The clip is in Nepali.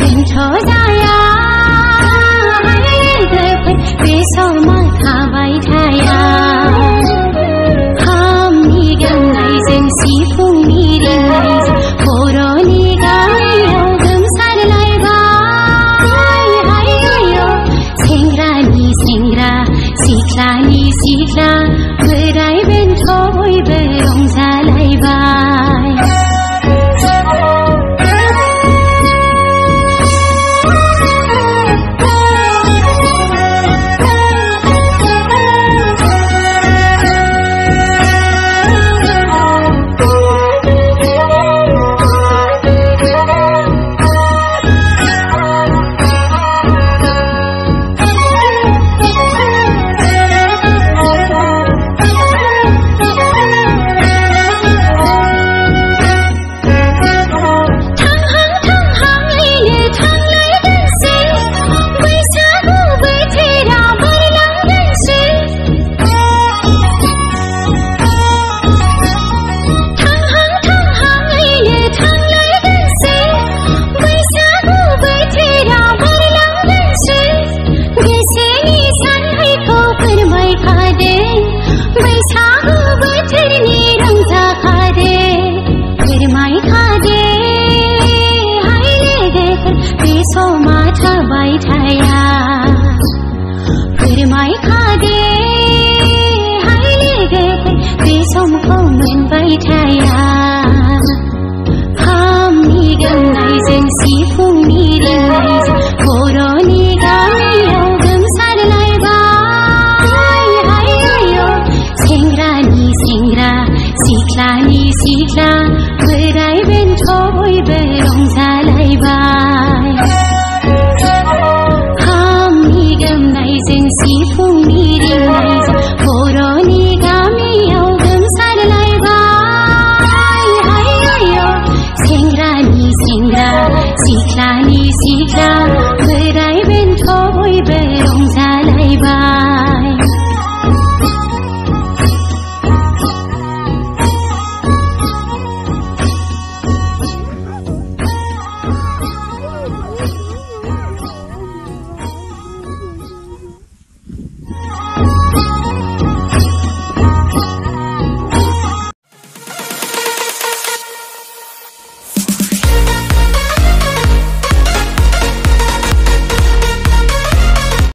बेन्थ' जाया बे समा थाबाय थाया खामनि गांनायजों सिफुंनि रिंनायजों बर'नि गामियाव गोमसारलायबाय हायो सेंग्रानि सेंग्रा सिख्लानि सिख्ला बोराय बेन्थ' बयबो रंजालायबाय समा थाबाय थाया फोरमाय खादे हाय लोगो बे समखौ मोनबाय थाया खामनि गांनायजों सिफुंनि रिंनायजों बर'नि गामियाव गोमसारलायबाय हायो सेंग्रानि सेंग्रा सिख्लानि सिख्ला बोराय बेन्थ' बयबो रंजालायबाय सिफुंनि रिंनायजों बर'नि गामियाव गोमसारलायबाय हायो सेंग्रानि सेंग्रा सिख्लानि सिख्ला